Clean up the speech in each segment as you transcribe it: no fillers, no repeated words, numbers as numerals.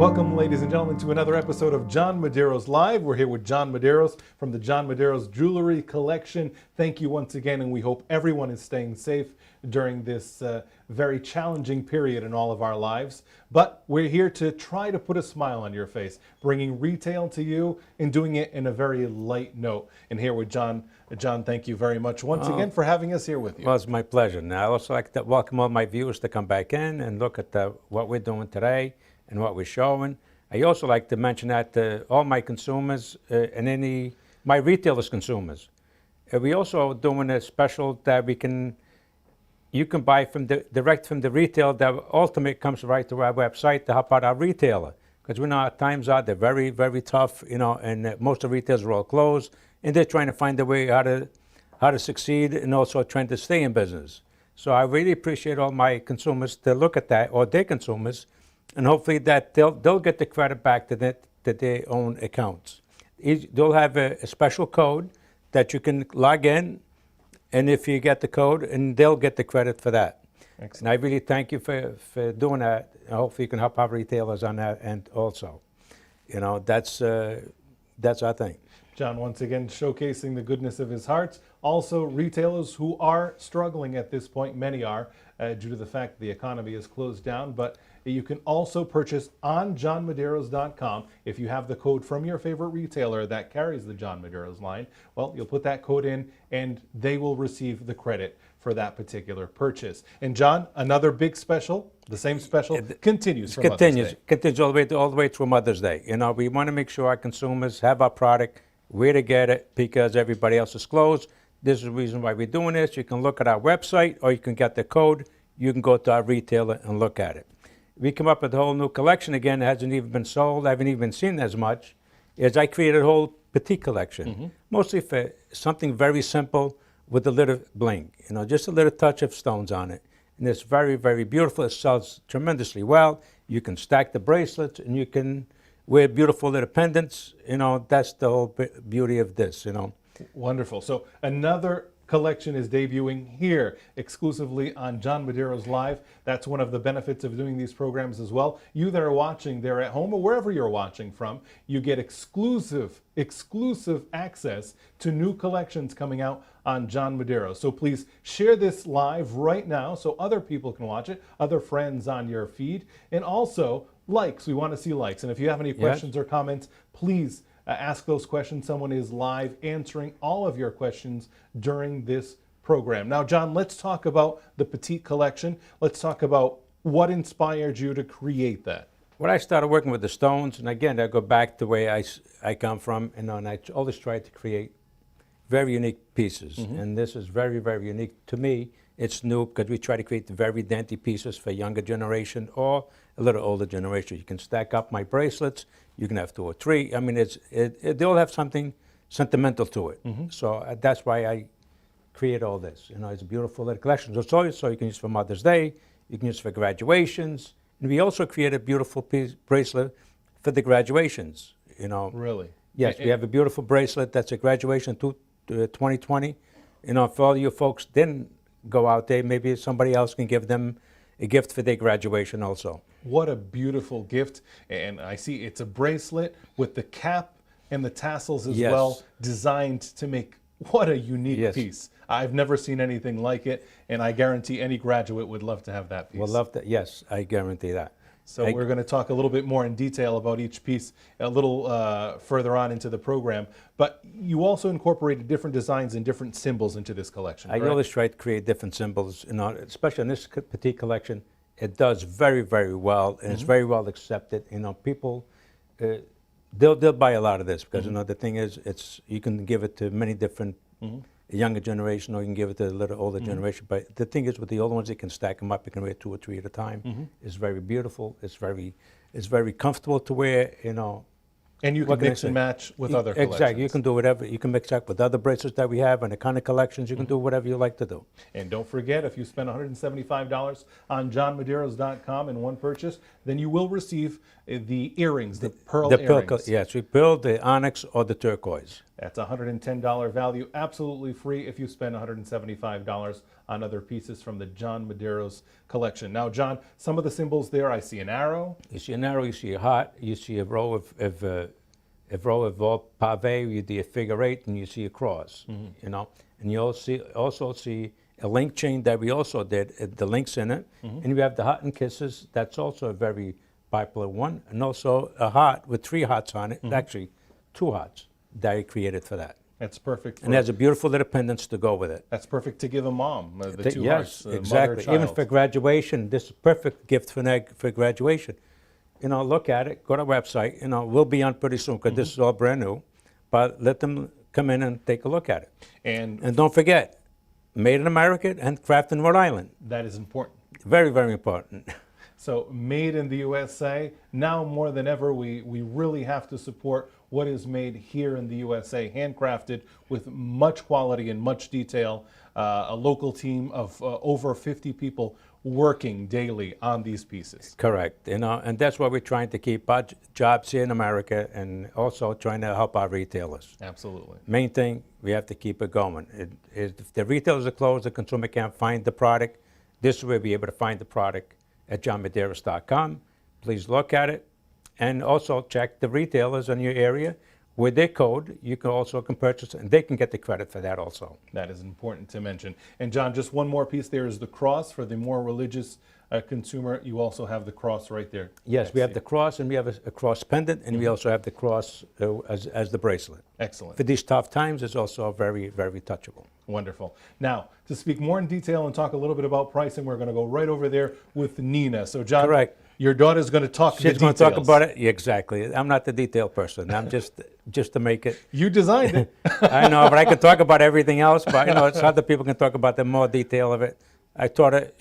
Welcome, ladies and gentlemen, to another episode of John Medeiros Live. We're here with John Medeiros from the John Medeiros Jewelry Collection. Thank you once again, and we hope everyone is staying safe during this very challenging period in all of our lives. But we're here to try to put a smile on your face, bringing retail to you and doing it in a very light note. And here with John. John, thank you very much once again for having us here with you. Well, it's my pleasure. Now, I also like to welcome all my viewers to come back in and look at what we're doing today and what we're showing. I also like to mention that all my consumers and my retailers consumers, we also doing a special that you can buy direct from the retail. That ultimately comes right to our website to help out our retailer, because we know our times are they're very, very tough, and most of the retailers are all closed, and they're trying to find a way how to succeed and also trying to stay in business. So I really appreciate all my consumers to look at that, or their consumers, and hopefully that they'll get the credit back to their own accounts. They'll have a special code that you can log in, and if you get the code, and they'll get the credit for that. Excellent. And I really thank you for doing that. Hopefully you can help our retailers on that, and also, that's our thing. John, once again, showcasing the goodness of his heart. Also, retailers who are struggling at this point, many are, due to the fact the economy is closed down, but you can also purchase on johnmedeiros.com. If you have the code from your favorite retailer that carries the John Medeiros line, well, you'll put that code in and they will receive the credit for that particular purchase. And John, another big special, the same special, continues for Mother's Day. Continues all the way through Mother's Day. We want to make sure our consumers have our product, where to get it, because everybody else is closed. This is the reason why we're doing this. You can look at our website, or you can get the code. You can go to our retailer and look at it. We come up with a whole new collection again that hasn't even been sold, I haven't even seen as much, is I created a whole petite collection, mostly for something very simple with a little bling, just a little touch of stones on it. And it's very, very beautiful. It sells tremendously well. You can stack the bracelets, and you can wear beautiful little pendants. That's the whole beauty of this, Wonderful. So another collection is debuting here exclusively on John Medeiros Live. That's one of the benefits of doing these programs as well. You that are watching there at home or wherever you're watching from, you get exclusive access to new collections coming out on John Medeiros. So please share this live right now so other people can watch it, other friends on your feed, and also likes. We want to see likes. And if you have any questions or comments, please ask those questions. Someone is live answering all of your questions during this program. Now, John, let's talk about the petite collection. Let's talk about what inspired you to create that. When I started working with the stones, and again, I go back to where I come from, and I always try to create very unique pieces. And this is very, very unique to me. It's new because we try to create very dainty pieces for younger generation or a little older generation. You can stack up my bracelets. You can have 2 or 3. I mean, they all have something sentimental to it. So that's why I create all this. It's a beautiful little collection. So you can use for Mother's Day. You can use for graduations. And we also create a beautiful bracelet for the graduations. Really? Yes, we have a beautiful bracelet that's a graduation to 2020. For all you folks didn't go out there, maybe somebody else can give them a gift for their graduation also. What a beautiful gift. And I see it's a bracelet with the cap and the tassels as well, designed to make what a unique piece. I've never seen anything like it, and I guarantee any graduate would love to have that piece. Would love that. Yes, I guarantee that. So we're going to talk a little bit more in detail about each piece a little further on into the program. But you also incorporated different designs and different symbols into this collection, correct? I always try to create different symbols, especially in this petite collection. It does very, very well, and it's very well accepted. People, they'll buy a lot of this because the thing is, you can give it to many different younger generation, or you can give it to a little older generation. But the thing is, with the older ones, you can stack them up. You can wear 2 or 3 at a time. It's very beautiful. It's very comfortable to wear. And you can mix and match with other collections. Exactly. You can do whatever. You can mix up with other bracelets that we have and the kind of collections. You can do whatever you like to do. And don't forget, if you spend $175 on johnmedeiros.com in one purchase, then you will receive the earrings, the pearl earrings. Yes, we pearl, the onyx, or the turquoise. That's a $110 value, absolutely free if you spend $175 on other pieces from the John Medeiros collection. Now, John, some of the symbols there, I see an arrow. You see an arrow, you see a heart, you see a row of all pave, you do a figure eight, and you see a cross, you know. And you also see a link chain that we also did, the links in it. And you have the heart and kisses, that's also a very popular one. And also a heart with 3 hearts on it, actually 2 hearts that I created for that. That's perfect. And there's a beautiful little pendants to go with it. That's perfect to give a mom, the 2 Yes, hearts, exactly. mother, Even child. for graduation, this is a perfect gift for graduation. You know, look at it, go to our website. You know, we'll be on pretty soon because this is all brand new. But let them come in and take a look at it. And don't forget, made in America and crafted in Rhode Island. that is important. Very, very important. So made in the USA, now more than ever, we really have to support what is made here in the USA, handcrafted with much quality and much detail. A local team of over 50 people working daily on these pieces. Correct. You know, and that's why we're trying to keep our jobs here in America and also trying to help our retailers. Absolutely. Main thing, we have to keep it going. If the retailers are closed, the consumer can't find the product. This way, we'll be able to find the product at johnmedeiros.com. Please look at it. And also check the retailers in your area. With their code, you can also purchase, and they can get the credit for that also. That is important to mention. And John, just one more piece there is the cross for the more religious consumer. You also have the cross right there. Yes, we have the cross, and we have a cross pendant, and we also have the cross as the bracelet. Excellent. For these tough times, it's also very, very touchable. Wonderful. Now, to speak more in detail and talk a little bit about pricing, we're going to go right over there with Nina. So, John, Correct. Your daughter's going to talk She's the going to talk details. about it. Yeah, exactly. I'm not the detail person. I'm just to make it. You designed it. I know, but I can talk about everything else. But you know, it's other people can talk about the more detail of it. I taught her.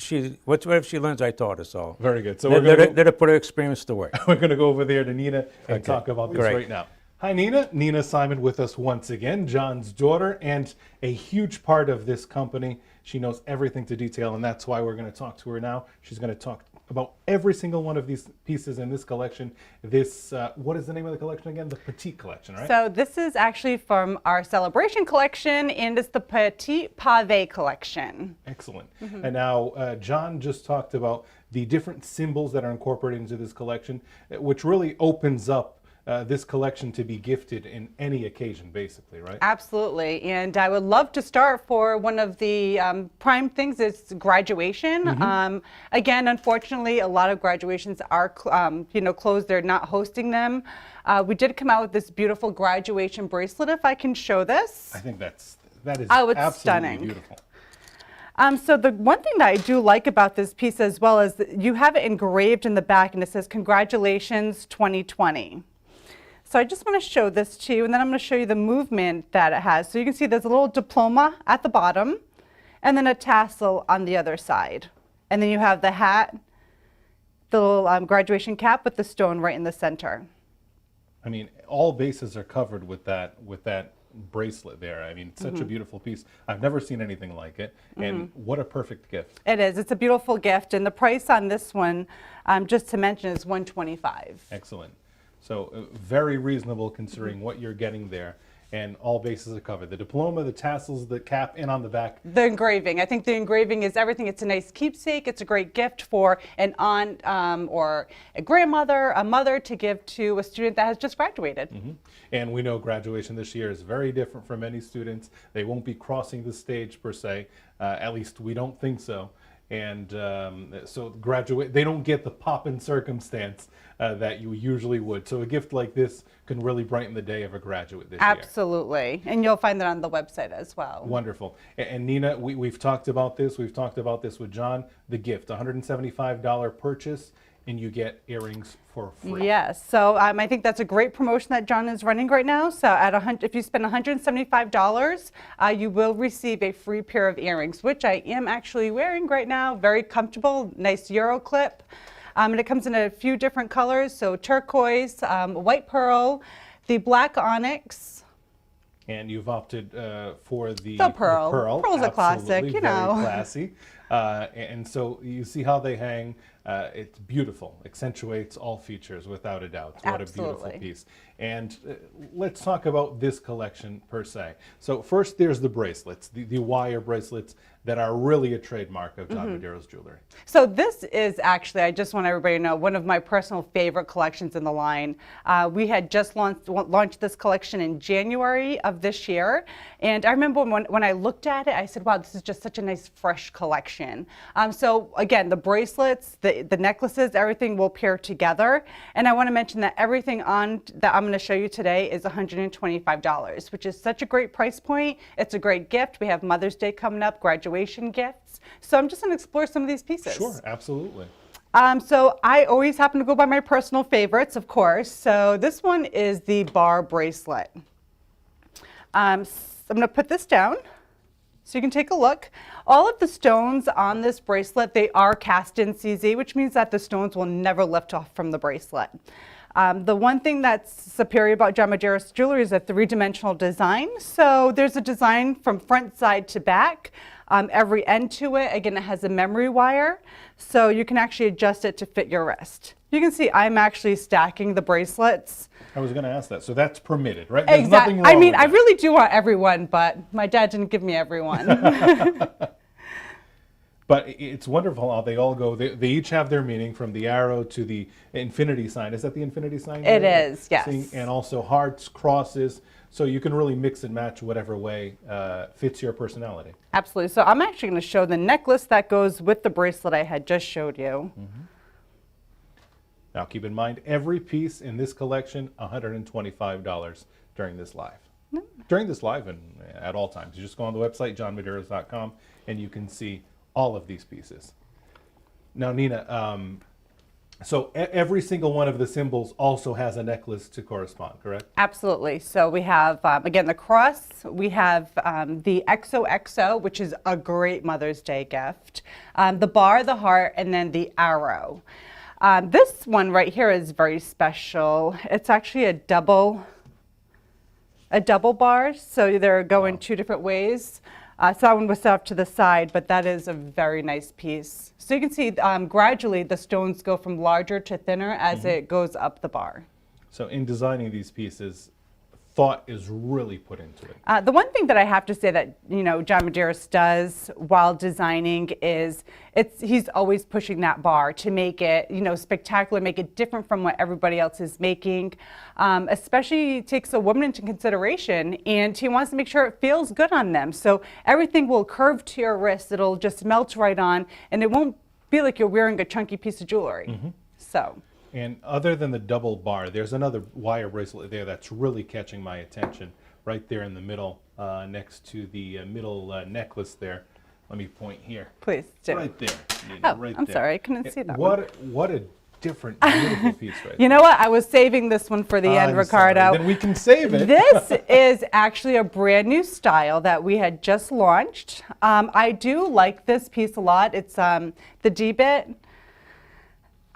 Whatever she learns, I taught her. So Very good. So let her put her experience to work. we're going to go over there to Nina and Okay. talk about this Great. right now. Hi, Nina. Nina Simon with us once again, John's daughter, and a huge part of this company. She knows everything to detail, and that's why we're going to talk to her now. She's going to talk about every single one of these pieces in this collection. This, what is the name of the collection again? The Petite Collection, right? So this is actually from our celebration collection, and it's the Petite Pave collection. Excellent. And now, John just talked about the different symbols that are incorporated into this collection, which really opens up this collection to be gifted in any occasion, basically, right? Absolutely, and I would love to start for one of the prime things is graduation. Again, unfortunately, a lot of graduations are closed. They're not hosting them. We did come out with this beautiful graduation bracelet. If I can show this. I think that is Oh, it's absolutely stunning. beautiful. So the one thing that I do like about this piece as well is that you have it engraved in the back, and it says "Congratulations 2020." So I just want to show this to you, and then I'm going to show you the movement that it has. So you can see there's a little diploma at the bottom, and then a tassel on the other side. And then you have the hat, the little graduation cap with the stone right in the center. I mean, all bases are covered with that bracelet there. I mean, it's such a beautiful piece. I've never seen anything like it, and what a perfect gift. It is. It's a beautiful gift, and the price on this one, just to mention, is $125. Excellent. So very reasonable considering what you're getting there, and all bases are covered. The diploma, the tassels, the cap, and on the back. The engraving. I think the engraving is everything. It's a nice keepsake. It's a great gift for an aunt or a grandmother, a mother to give to a student that has just graduated. And we know graduation this year is very different for many students. They won't be crossing the stage per se. At least we don't think so. And so they don't get the pop in circumstance that you usually would. So a gift like this can really brighten the day of a graduate this year. Absolutely. And you'll find that on the website as well. Wonderful. And Nina, we've talked about this. We've talked about this with John. The gift, $175 purchase, and you get earrings for free. Yes. So I think that's a great promotion that John is running right now. So if you spend $175, you will receive a free pair of earrings, which I am actually wearing right now. Very comfortable, nice Euro clip. And it comes in a few different colors, so turquoise, white pearl, the black onyx. And you've opted for the The pearl. pearl. Pearl's a classic, Absolutely, you very know. classy. And so you see how they hang. It's beautiful, accentuates all features without a doubt. What a beautiful Absolutely. piece. And let's talk about this collection per se. So first there's the bracelets, the wire bracelets that are really a trademark of John Medeiros jewelry. So this is actually, I just want everybody to know, one of my personal favorite collections in the line. We had just launched this collection in January of this year. And I remember when I looked at it, I said, wow, this is just such a nice fresh collection. So again, the bracelets, the necklaces, everything will pair together. And I want to mention that everything on that I'm going to show you today is $125, which is such a great price point. It's a great gift. We have Mother's Day coming up, graduation gifts. So I'm just going to explore some of these pieces. Sure, absolutely. So I always happen to go by my personal favorites, of course. So this one is the bar bracelet. I'm going to put this down so you can take a look. All of the stones on this bracelet, they are cast in CZ, which means that the stones will never lift off from the bracelet. The one thing that's superior about John Medeiros jewelry is a three-dimensional design. So there's a design from front, side to back. Every end to it, again, it has a memory wire. So you can actually adjust it to fit your wrist. You can see I'm actually stacking the bracelets. I was going to ask that. So that's permitted, right? There's Exactly. nothing wrong I mean, with I that. really do want everyone, but my dad didn't give me everyone. But it's wonderful how they all go. They each have their meaning, from the arrow to the infinity sign. Is that the infinity sign? It there? is, yes. And also hearts, crosses. So you can really mix and match whatever way fits your personality. Absolutely. So I'm actually going to show the necklace that goes with the bracelet I had just showed you. Now keep in mind, every piece in this collection, $125 during this live. During this live and at all times. You just go on the website, johnmedeiros.com, and you can see all of these pieces. Now, Nina, so every single one of the symbols also has a necklace to correspond, correct? Absolutely. So we have, again, the cross. We have the XOXO, which is a great Mother's Day gift. The bar, the heart, and then the arrow. This one right here is very special. It's actually a double bar, so they're going two different ways. So that one was set up to the side, but that is a very nice piece. So you can see gradually the stones go from larger to thinner as it goes up the bar. So in designing these pieces, thought is really put into it. The one thing that I have to say that John Medeiros does while designing is he's always pushing that bar to make it spectacular, make it different from what everybody else is making. Especially he takes a woman into consideration, and he wants to make sure it feels good on them. So everything will curve to your wrist. It'll just melt right on, and it won't feel like you're wearing a chunky piece of jewelry. So. And other than the double bar, there's another wire bracelet there that's really catching my attention, right there in the middle, next to the middle necklace there. Let me point here. Please do. Right there. Nina, Oh, right I'm there. sorry, I couldn't see that one. What a different, beautiful piece right You know what? I was saving this one for the end, I'm sorry. Ricardo. Then we can save it. This is actually a brand new style that we had just launched. I do like this piece a lot. It's the D-bit.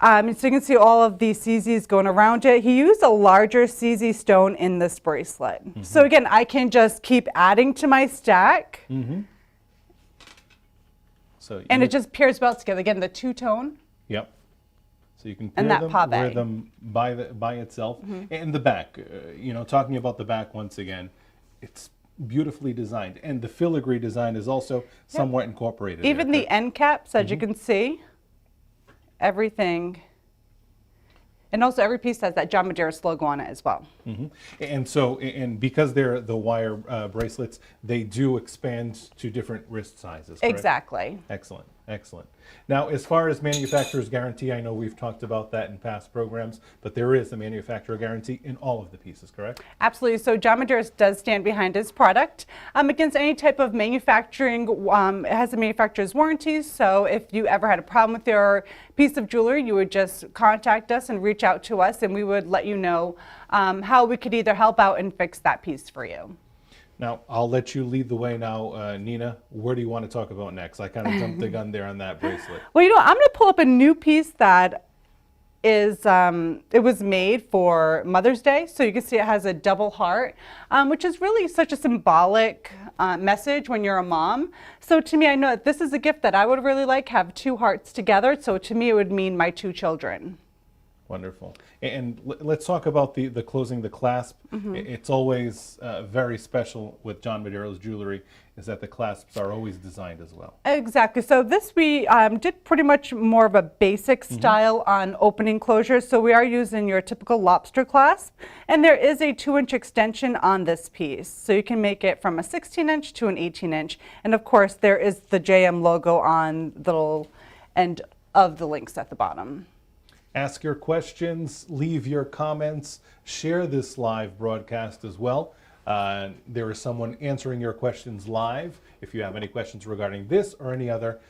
So you can see all of the CZs going around it. He used a larger CZ stone in this bracelet. So again, I can just keep adding to my stack. So And it just pairs well together. Again, the two-tone. Yep. So you can And pair that them, wear pave. them by itself. And the back, talking about the back once again, it's beautifully designed. And the filigree design is also somewhat incorporated. Even there, the end caps, as you can see, everything. And also every piece has that John Medeiros logo on it as well. And so, and because they're the wire bracelets, they do expand to different wrist sizes, correct? Exactly. Excellent, excellent. Now, as far as manufacturer's guarantee, I know we've talked about that in past programs, but there is a manufacturer guarantee in all of the pieces, correct? Absolutely. So John Medeiros does stand behind his product against any type of manufacturing. It has a manufacturer's warranty. So if you ever had a problem with your piece of jewelry, you would just contact us and reach out to us, and we would let you know how we could either help out and fix that piece for you. Now, I'll let you lead the way now, Nina. Where do you want to talk about next? I kind of jumped the gun there on that bracelet. Well, I'm going to pull up a new piece that is, it was made for Mother's Day. So you can see it has a double heart, which is really such a symbolic message when you're a mom. So to me, I know that this is a gift that I would really like, have two hearts together. So to me, it would mean my two children. Wonderful. And let's talk about the closing the clasp. It's always very special with John Medeiros jewelry, is that the clasps are always designed as well. Exactly. So this we did pretty much more of a basic style on opening closures. So we are using your typical lobster clasp, and there is a 2-inch extension on this piece. So you can make it from a 16-inch to an 18-inch. And of course, there is the JM logo on the little end of the links at the bottom. Ask your questions, leave your comments, share this live broadcast as well. There is someone answering your questions live. If you have any questions regarding this or any other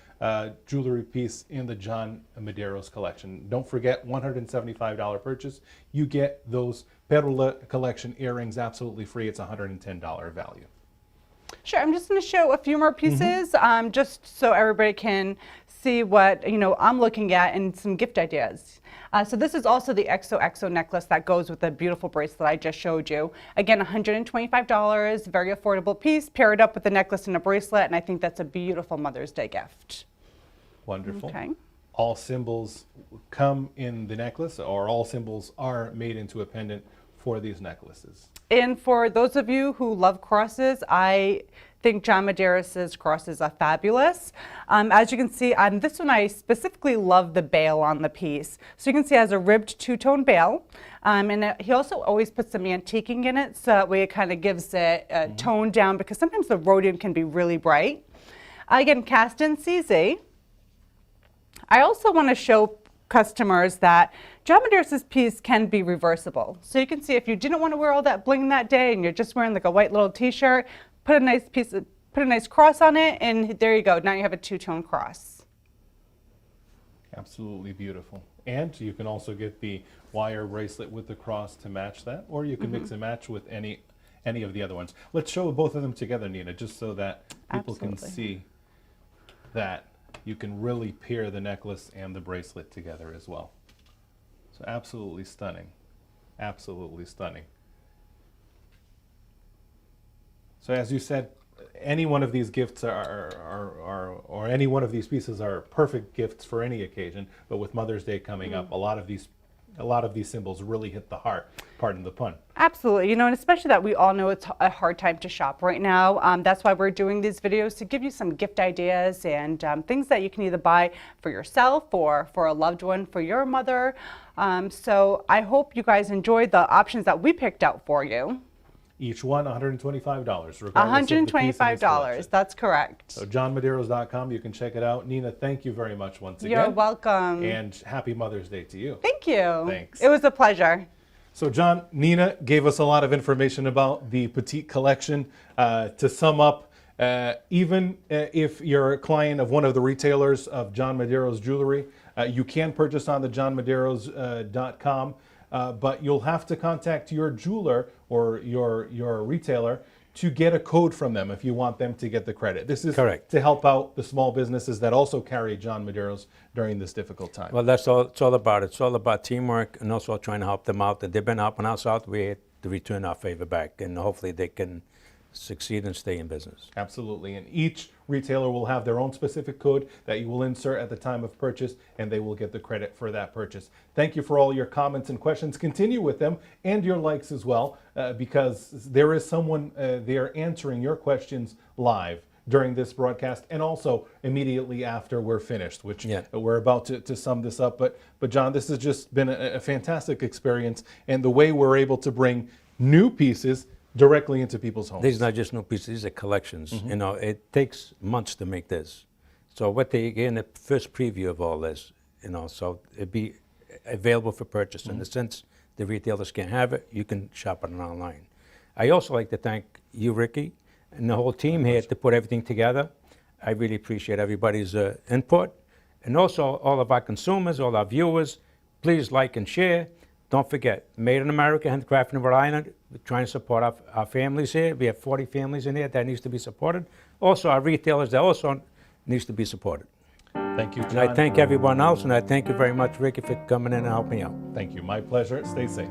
jewelry piece in the John Medeiros collection, don't forget, $175 purchase. You get those Perula collection earrings absolutely free. It's $110 value. Sure, I'm just going to show a few more pieces just so everybody can see what I'm looking at and some gift ideas. So this is also the XOXO necklace that goes with the beautiful bracelet I just showed you. Again, $125, very affordable piece, pair it up with the necklace and a bracelet, and I think that's a beautiful Mother's Day gift. Wonderful. Okay. All symbols come in the necklace, or all symbols are made into a pendant for these necklaces. And for those of you who love crosses, I think John Medeiros' crosses are fabulous. As you can see on this one, I specifically love the bail on the piece. So you can see it has a ribbed two-tone bail. And he also always puts some antiquing in it, so that way it kind of gives it a tone down, because sometimes the rhodium can be really bright. Again, cast in CZ. I also want to show customers that John Medeiros' piece can be reversible. So you can see if you didn't want to wear all that bling that day and you're just wearing like a white little t-shirt, put a nice cross on it, and there you go. Now you have a two-tone cross. Absolutely beautiful. And you can also get the wire bracelet with the cross to match that, or you can mix and match with any of the other ones. Let's show both of them together, Nina, just so that people can see that you can really pair the necklace and the bracelet together as well. So absolutely stunning. Absolutely stunning. So as you said, any one of these gifts or any one of these pieces are perfect gifts for any occasion, but with Mother's Day coming up, a lot of these symbols really hit the heart, pardon the pun. Absolutely, and especially that we all know it's a hard time to shop right now. That's why we're doing these videos, to give you some gift ideas and things that you can either buy for yourself or for a loved one, for your mother. So I hope you guys enjoyed the options that we picked out for you. Each one $125, regardless of the piece in the $125, selection. that's correct. So johnmedeiros.com, you can check it out. Nina, thank you very much once again. You're welcome. And happy Mother's Day to you. Thank you. Thanks. It was a pleasure. So John, Nina gave us a lot of information about the Petite collection. To sum up, even if you're a client of one of the retailers of John Medeiros jewelry, you can purchase on the johnmedeiros.com. But you'll have to contact your jeweler or your retailer to get a code from them if you want them to get the credit. This is correct, to help out the small businesses that also carry John Medeiros during this difficult time. Well, that's all it's all about. It's all about teamwork and also trying to help them out. And they've been helping us out. We had to return our favor back, and hopefully they can succeed and stay in business. Absolutely. And each retailer will have their own specific code that you will insert at the time of purchase, and they will get the credit for that purchase. Thank you for all your comments and questions. Continue with them, and your likes as well, because there is someone there answering your questions live during this broadcast, and also immediately after we're finished, which we're about to sum this up. But John, this has just been a fantastic experience, and the way we're able to bring new pieces directly into people's homes. These are not just new pieces, these are collections. You know, it takes months to make this. So what they get in the first preview of all this, so it'd be available for purchase. And since the retailers can't have it, you can shop it online. I also like to thank you, Ricky, and the whole team here to put everything together. I really appreciate everybody's input. And also all of our consumers, all our viewers, please like and share. Don't forget, Made in America, handcrafted in Rhode Island. We're trying to support our families here. We have 40 families in here that needs to be supported. Also, our retailers that also needs to be supported. Thank you, John. And I thank everyone else, and I thank you very much, Ricky, for coming in and helping me out. Thank you. My pleasure. Stay safe.